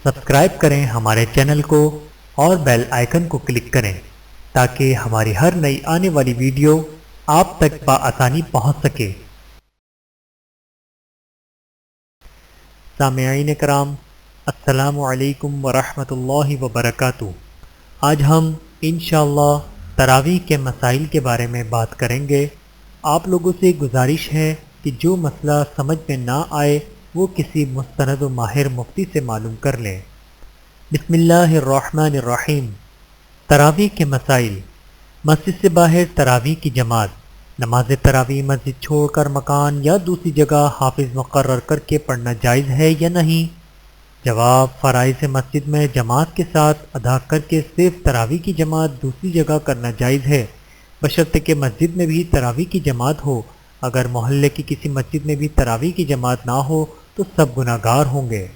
Subscribe کریں ہمارے channel کو اور بیل آئیکن کو کلک کریں تاکہ ہماری ہر نئی آنے والی ویڈیو آپ تک بآسانی پہنچ سکے۔ سامعین کرام، السلام علیکم ورحمۃ اللہ وبرکاتہ۔ آج ہم انشاءاللہ تراویح کے مسائل کے بارے میں بات کریں گے۔ آپ لوگوں سے گزارش ہے کہ جو مسئلہ سمجھ میں نہ آئے وہ کسی مستند و ماہر مفتی سے معلوم کر لیں۔ بسم اللہ الرحمن الرحیم۔ تراویح کے مسائل۔ مسجد سے باہر تراویح کی جماعت، نماز تراویح مسجد چھوڑ کر مکان یا دوسری جگہ حافظ مقرر کر کے پڑھنا جائز ہے یا نہیں؟ جواب، فرائض مسجد میں جماعت کے ساتھ ادا کر کے صرف تراویح کی جماعت دوسری جگہ کرنا جائز ہے، بشرطے کہ مسجد میں بھی تراویح کی جماعت ہو۔ اگر محلے کی کسی مسجد میں بھی تراویح کی جماعت نہ ہو تو سب گناہگار ہوں گے۔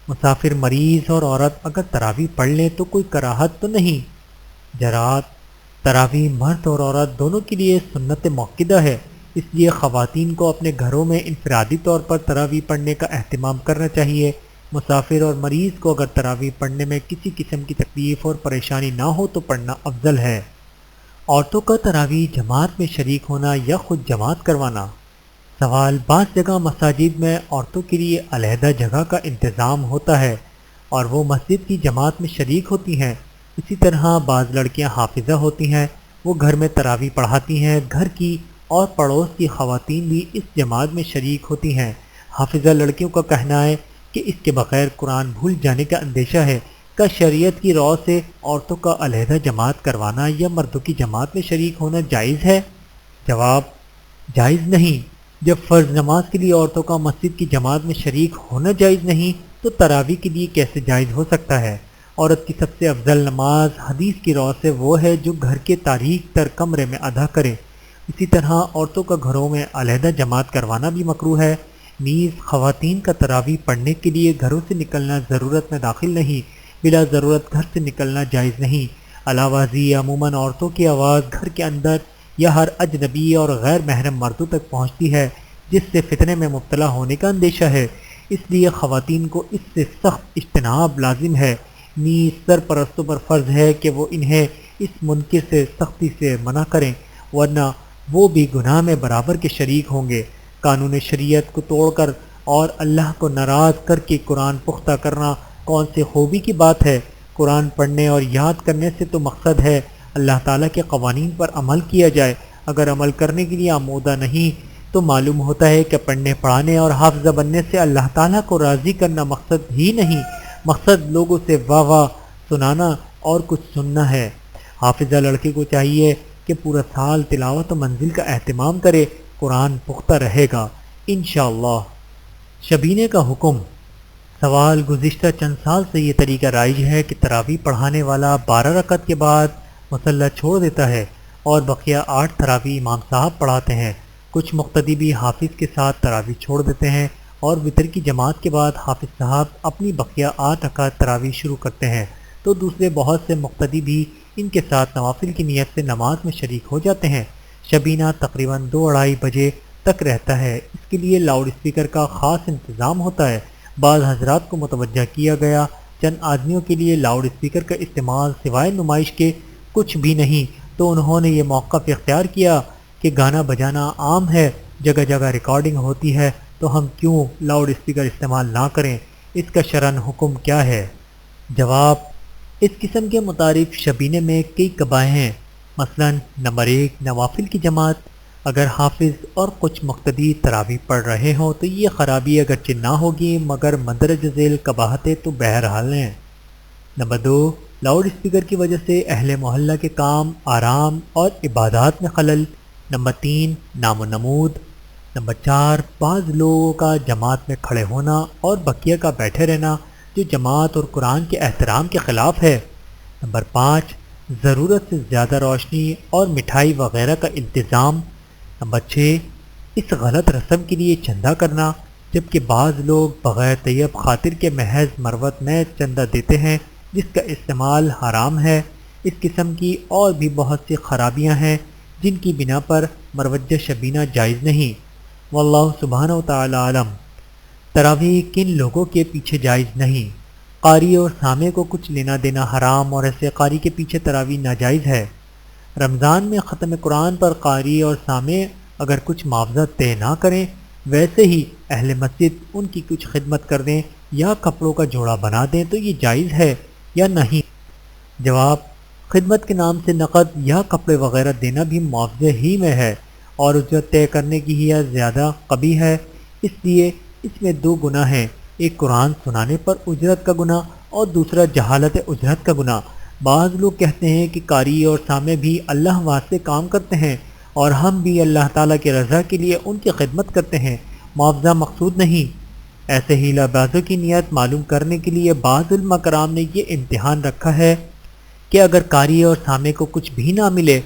مسافر، مریض اور عورت اگر تراویح پڑھ لیں تو کوئی کراہت تو نہیں؟ جرات، تراویح مرد اور عورت دونوں کے لیے سنت موقدہ ہے، اس لیے خواتین کو اپنے گھروں میں انفرادی طور پر تراویح پڑھنے کا اہتمام کرنا چاہیے۔ مسافر اور مریض کو اگر تراویح پڑھنے میں کسی قسم کی تکلیف اور پریشانی نہ ہو تو پڑھنا افضل ہے۔ عورتوں کا تراویح جماعت میں شریک ہونا یا خود جماعت کروانا؟ سوال، بعض جگہ مساجد میں عورتوں کے لیے علیحدہ جگہ کا انتظام ہوتا ہے اور وہ مسجد کی جماعت میں شریک ہوتی ہیں۔ اسی طرح بعض لڑکیاں حافظہ ہوتی ہیں، وہ گھر میں تراویح پڑھاتی ہیں۔ گھر کی اور پڑوس کی خواتین بھی اس جماعت میں شریک ہوتی ہیں۔ حافظہ لڑکیوں کا کہنا ہے کہ اس کے بغیر قرآن بھول جانے کا اندیشہ ہے۔ کیا شریعت کی رو سے عورتوں کا علیحدہ جماعت کروانا یا مردوں کی جماعت میں شریک ہونا جائز ہے؟ جواب، جائز نہیں۔ جب فرض نماز کے لیے عورتوں کا مسجد کی جماعت میں شریک ہونا جائز نہیں تو تراویح کے لیے کیسے جائز ہو سکتا ہے؟ عورت کی سب سے افضل نماز حدیث کی رو سے وہ ہے جو گھر کے تاریک تر کمرے میں ادا کرے۔ اسی طرح عورتوں کا گھروں میں علیحدہ جماعت کروانا بھی مکروہ ہے۔ نیز خواتین کا تراویح پڑھنے کے لیے گھروں سے نکلنا ضرورت میں داخل نہیں، بلا ضرورت گھر سے نکلنا جائز نہیں۔ علاوہ ازیں عموماً عورتوں کی آواز گھر کے اندر یا ہر اجنبی اور غیر محرم مردوں تک پہنچتی ہے جس سے فتنے میں مبتلا ہونے کا اندیشہ ہے، اس لیے خواتین کو اس سے سخت اجتناب لازم ہے۔ نیز سرپرستوں پر فرض ہے کہ وہ انہیں اس منکر سے سختی سے منع کریں، ورنہ وہ بھی گناہ میں برابر کے شریک ہوں گے۔ قانون شریعت کو توڑ کر اور اللہ کو ناراض کر کے قرآن پختہ کرنا کون سے خوبی کی بات ہے؟ قرآن پڑھنے اور یاد کرنے سے تو مقصد ہے اللہ تعالیٰ کے قوانین پر عمل کیا جائے۔ اگر عمل کرنے کے لیے آمودہ نہیں تو معلوم ہوتا ہے کہ پڑھنے پڑھانے اور حافظہ بننے سے اللہ تعالیٰ کو راضی کرنا مقصد ہی نہیں، مقصد لوگوں سے واہ واہ سنانا اور کچھ سننا ہے۔ حافظہ لڑکے کو چاہیے کہ پورا سال تلاوت و منزل کا اہتمام کرے، قرآن پختہ رہے گا انشاءاللہ۔ شبینے کا حکم۔ سوال، گزشتہ چند سال سے یہ طریقہ رائج ہے کہ تراویح پڑھانے والا 12 رکعت کے بعد مصلی چھوڑ دیتا ہے اور بقیہ 8 تراویح امام صاحب پڑھاتے ہیں۔ کچھ مقتدی بھی حافظ کے ساتھ تراویح چھوڑ دیتے ہیں اور وتر کی جماعت کے بعد حافظ صاحب اپنی بقیہ 8 رکعت تراویح شروع کرتے ہیں، تو دوسرے بہت سے مقتدی بھی ان کے ساتھ نوافل کی نیت سے نماز میں شریک ہو جاتے ہیں۔ شبینہ تقریباً 2-2:30 بجے تک رہتا ہے، اس کے لیے لاؤڈ اسپیکر کا خاص انتظام ہوتا ہے۔ بعض حضرات کو متوجہ کیا گیا، چند آدمیوں کے لیے لاؤڈ اسپیکر کا استعمال سوائے نمائش کے کچھ بھی نہیں، تو انہوں نے یہ موقف اختیار کیا کہ گانا بجانا عام ہے، جگہ جگہ ریکارڈنگ ہوتی ہے، تو ہم کیوں لاؤڈ اسپیکر استعمال نہ کریں؟ اس کا شرعاً حکم کیا ہے؟ جواب، اس قسم کے متعارف شبینے میں کئی قبائح ہیں۔ مثلاً نمبر 1، نوافل کی جماعت۔ اگر حافظ اور کچھ مقتدی تراویح پڑھ رہے ہوں تو یہ خرابی اگرچہ نہ ہوگی مگر مندرجہ ذیل قباحتیں تو بہرحال ہیں۔ نمبر 2، لاؤڈ اسپیکر کی وجہ سے اہل محلہ کے کام، آرام اور عبادات میں خلل۔ نمبر 3، نام و نمود۔ نمبر 4، بعض لوگوں کا جماعت میں کھڑے ہونا اور بقیہ کا بیٹھے رہنا جو جماعت اور قرآن کے احترام کے خلاف ہے۔ نمبر 5، ضرورت سے زیادہ روشنی اور مٹھائی وغیرہ کا انتظام۔ نمبر 6، اس غلط رسم کے لیے چندہ کرنا، جبکہ بعض لوگ بغیر طیب خاطر کے محض مروت میں چندہ دیتے ہیں جس کا استعمال حرام ہے۔ اس قسم کی اور بھی بہت سی خرابیاں ہیں جن کی بنا پر مروجہ شبینہ جائز نہیں۔ واللہ سبحانہ و تعالی عالم۔ تراویح کن لوگوں کے پیچھے جائز نہیں؟ قاری اور سامع کو کچھ لینا دینا حرام اور ایسے قاری کے پیچھے تراویح ناجائز ہے۔ رمضان میں ختم قرآن پر قاری اور سامع اگر کچھ معاوضہ طے نہ کریں، ویسے ہی اہل مسجد ان کی کچھ خدمت کر دیں یا کپڑوں کا جوڑا بنا دیں تو یہ جائز ہے یا نہیں؟ جواب: خدمت کے نام سے نقد یا کپڑے وغیرہ دینا بھی معاوضے ہی میں ہے اور اجرت طے کرنے کی ہی زیادہ قبیح ہے، اس لیے اس میں دو گناہ ہیں، ایک قرآن سنانے پر اجرت کا گناہ اور دوسرا جہالت اجرت کا گناہ۔ بعض لوگ کہتے ہیں کہ قاری اور سامع بھی اللہ واسطے کام کرتے ہیں اور ہم بھی اللہ تعالیٰ کی رضا کے لیے ان کی خدمت کرتے ہیں، معاوضہ مقصود نہیں۔ ایسے ہی لبازوں کی نیت معلوم کرنے کے لیے بعض علماء کرام نے یہ امتحان رکھا ہے کہ اگر قاری اور سامع کو کچھ بھی نہ ملے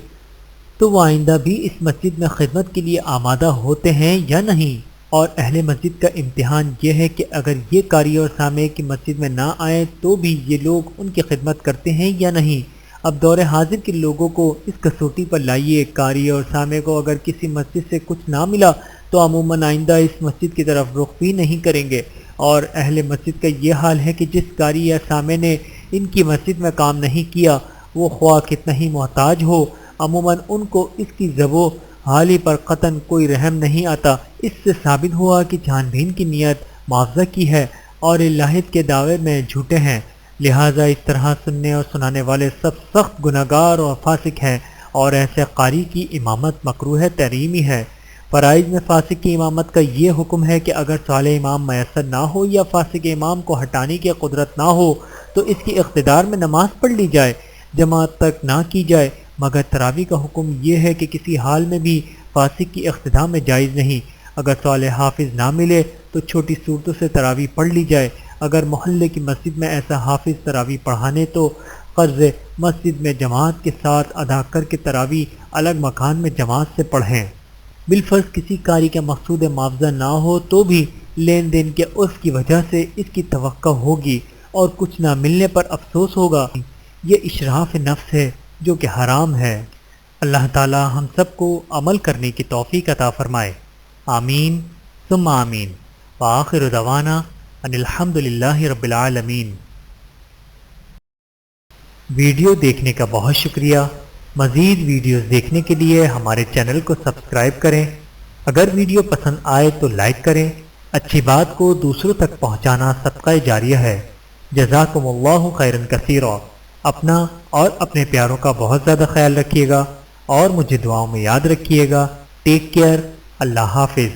تو وہ آئندہ بھی اس مسجد میں خدمت کے لیے آمادہ ہوتے ہیں یا نہیں، اور اہل مسجد کا امتحان یہ ہے کہ اگر یہ قاری اور سامع کی مسجد میں نہ آئیں تو بھی یہ لوگ ان کی خدمت کرتے ہیں یا نہیں۔ اب دور حاضر کے لوگوں کو اس کسوٹی پر لائیے، قاری اور سامع کو اگر کسی مسجد سے کچھ نہ ملا تو عموماً آئندہ اس مسجد کی طرف رخ بھی نہیں کریں گے، اور اہل مسجد کا یہ حال ہے کہ جس قاری یا سامع نے ان کی مسجد میں کام نہیں کیا وہ خواہ کتنا ہی محتاج ہو، عموماً ان کو اس کی ذب و حالی پر قطعاً کوئی رحم نہیں آتا۔ اس سے ثابت ہوا کہ جان بین کی نیت معاوضہ کی ہے اور الہیت کے دعوے میں جھوٹے ہیں، لہٰذا اس طرح سننے اور سنانے والے سب سخت گناہگار اور فاسق ہیں، اور ایسے قاری کی امامت مکروہ تحریمی ہے۔ فرائض میں فاسق کی امامت کا یہ حکم ہے کہ اگر صالح امام میسر نہ ہو یا فاسق امام کو ہٹانے کی قدرت نہ ہو تو اس کی اقتدار میں نماز پڑھ لی جائے، جماعت تک نہ کی جائے، مگر تراویح کا حکم یہ ہے کہ کسی حال میں بھی فاسق کی اقتداء میں جائز نہیں۔ اگر صالح حافظ نہ ملے تو چھوٹی صورتوں سے تراویح پڑھ لی جائے، اگر محلے کی مسجد میں ایسا حافظ تراویح پڑھانے تو قرض مسجد میں جماعت کے ساتھ ادا کر کے تراویح الگ مکان میں جماعت سے پڑھیں۔ بالفرض کسی قاری کا مقصود معاوضہ نہ ہو تو بھی لین دین کے عرف کی وجہ سے اس کی توقع ہوگی اور کچھ نہ ملنے پر افسوس ہوگا، یہ اشراف نفس ہے جو کہ حرام ہے۔ اللہ تعالی ہم سب کو عمل کرنے کی توفیق عطا فرمائے، آمین ثم آمین، وآخر دعوانا ان الحمد للہ رب العالمین۔ ویڈیو دیکھنے کا بہت شکریہ۔ مزید ویڈیوز دیکھنے کے لیے ہمارے چینل کو سبسکرائب کریں۔ اگر ویڈیو پسند آئے تو لائک کریں، اچھی بات کو دوسروں تک پہنچانا صدقہ جاریہ ہے۔ جزاکم اللہ خیرا کثیرا۔ اپنا اور اپنے پیاروں کا بہت زیادہ خیال رکھیے گا اور مجھے دعاؤں میں یاد رکھیے گا۔ ٹیک کیئر، اللہ حافظ۔